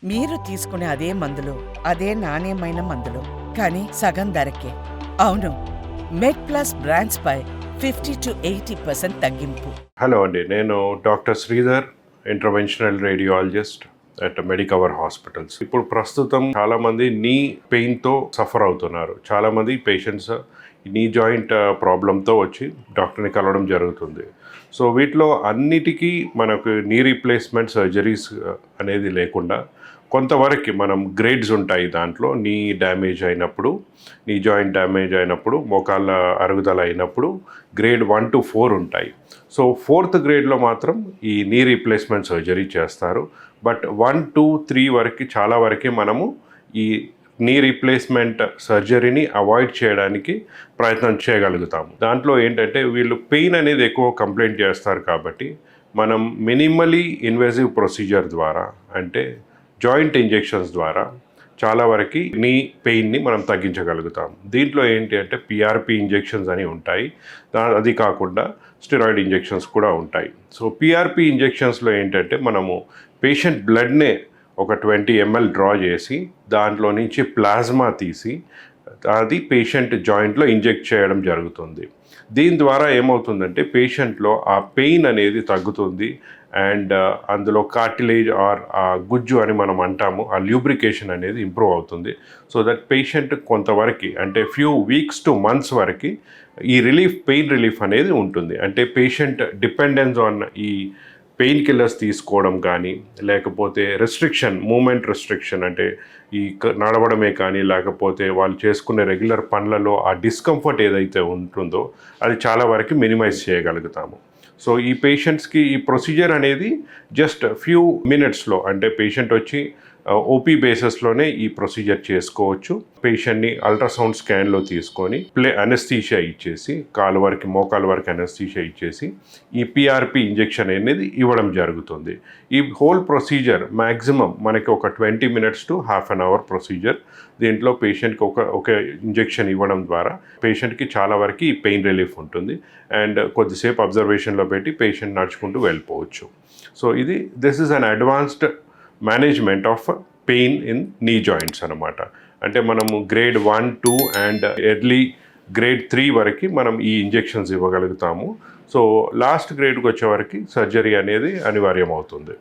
మీరు తీసుకునే అదే మందులు, అదే నాణ్యమైన మందులు. కానీ సగం ధరకే. అవును. మెడ్‌ప్లస్ బ్రాండ్స్‌పై 50-80% తగ్గింపు. హలో అండి, నేను doctor Sridhar, interventional radiologist at Medicover hospitals. ఇప్పుడు ప్రస్తుతం చాలామంది నీ పెయిన్తో సఫర్ అవుతున్నారు. చాలామంది పేషెంట్స్ నీ జాయింట్ ప్రాబ్లంతో వచ్చి డాక్టర్ని కలవడం జరుగుతుంది. సో వీటిలో అన్నిటికీ మనకు నీ రీప్లేస్మెంట్ సర్జరీస్ అనేది లేకుండా కొంతవరకు మనం గ్రేడ్స్ ఉంటాయి. దాంట్లో నీ డ్యామేజ్ అయినప్పుడు, నీ జాయింట్ డ్యామేజ్ అయినప్పుడు, మోకాళ్ళ అరుగుదల అయినప్పుడు గ్రేడ్ 1 to 4 ఉంటాయి. సో 4th గ్రేడ్లో మాత్రం ఈ నీ రీప్లేస్మెంట్ సర్జరీ చేస్తారు. బట్ 1, 2, 3 వరకు చాలా వరకే మనము ఈ నీ రీప్లేస్మెంట్ సర్జరీని అవాయిడ్ చేయడానికి ప్రయత్నం చేయగలుగుతాము. దాంట్లో ఏంటంటే వీళ్ళు పెయిన్ అనేది ఎక్కువ కంప్లైంట్ చేస్తారు కాబట్టి మనం మినిమలీ ఇన్వేజివ్ ప్రొసీజర్ ద్వారా, అంటే జాయింట్ ఇంజెక్షన్స్ ద్వారా చాలా వరకు నీ పెయిన్ని మనం తగ్గించగలుగుతాం. దీంట్లో ఏంటి అంటే పిఆర్పి ఇంజెక్షన్స్ అని ఉంటాయి. అది కాకుండా స్టెరాయిడ్ ఇంజెక్షన్స్ కూడా ఉంటాయి. సో పిఆర్పి ఇంజెక్షన్స్లో ఏంటంటే మనము పేషెంట్ బ్లడ్నే ఒక 20 ml డ్రా చేసి దాంట్లో నుంచి ప్లాస్మా తీసి అది పేషెంట్ జాయింట్లో ఇంజెక్ట్ చేయడం జరుగుతుంది. దీని ద్వారా ఏమవుతుందంటే పేషెంట్లో ఆ పెయిన్ అనేది తగ్గుతుంది అండ్ అందులో కార్టిలేజ్ ఆర్ ఆ గుజ్జు అని మనం అంటాము, ఆ ల్యూబ్రికేషన్ అనేది ఇంప్రూవ్ అవుతుంది. సో దట్ పేషెంట్ కొంతవరకు, అంటే ఫ్యూ వీక్స్ టు మంత్స్ వరకు ఈ పెయిన్ రిలీఫ్ అనేది ఉంటుంది. అంటే పేషెంట్ డిపెండెన్స్ ఆన్ ఈ పెయిన్ కిల్లర్స్ తీసుకోవడం కానీ, లేకపోతే మూమెంట్ రెస్ట్రిక్షన్, అంటే ఈ నడవడమే కానీ, లేకపోతే వాళ్ళు చేసుకునే రెగ్యులర్ పనులలో ఆ డిస్కంఫర్ట్ ఏదైతే ఉంటుందో అది చాలా వరకు మినిమైజ్ చేయగలుగుతాము. సో ఈ పేషెంట్స్కి ఈ ప్రొసీజర్ అనేది జస్ట్ ఫ్యూ మినిట్స్లో, అంటే పేషెంట్ వచ్చి ఓపీ బేసిస్లోనే ఈ ప్రొసీజర్ చేసుకోవచ్చు. పేషెంట్ని అల్ట్రాసౌండ్ స్కాన్లో తీసుకొని అనెస్థీషియా ఇచ్చేసి, మోకాల వరకు అనెస్థీషియా ఇచ్చేసి ఈ పిఆర్పి ఇంజెక్షన్ అనేది ఇవ్వడం జరుగుతుంది. ఈ హోల్ ప్రొసీజర్ మ్యాక్సిమం మనకి ఒక 20 minutes to half an hour procedure. దీంట్లో పేషెంట్కి ఒక ఇంజెక్షన్ ఇవ్వడం ద్వారా పేషెంట్కి చాలా వరకు ఈ పెయిన్ రిలీఫ్ ఉంటుంది అండ్ కొద్దిసేపు అబ్జర్వేషన్లో పెట్టి పేషెంట్ నడుచుకుంటూ వెళ్ళిపోవచ్చు. So this is an advanced management of pain in నీ జాయింట్స్ అనమాట. అంటే మనము గ్రేడ్ 1, 2 అండ్ ఎర్లీ గ్రేడ్ 3 వరకు మనం ఈ ఇంజెక్షన్స్ ఇవ్వగలుగుతాము. సో లాస్ట్ గ్రేడ్కి వచ్చే వరకు సర్జరీ అనేది అనివార్యం అవుతుంది.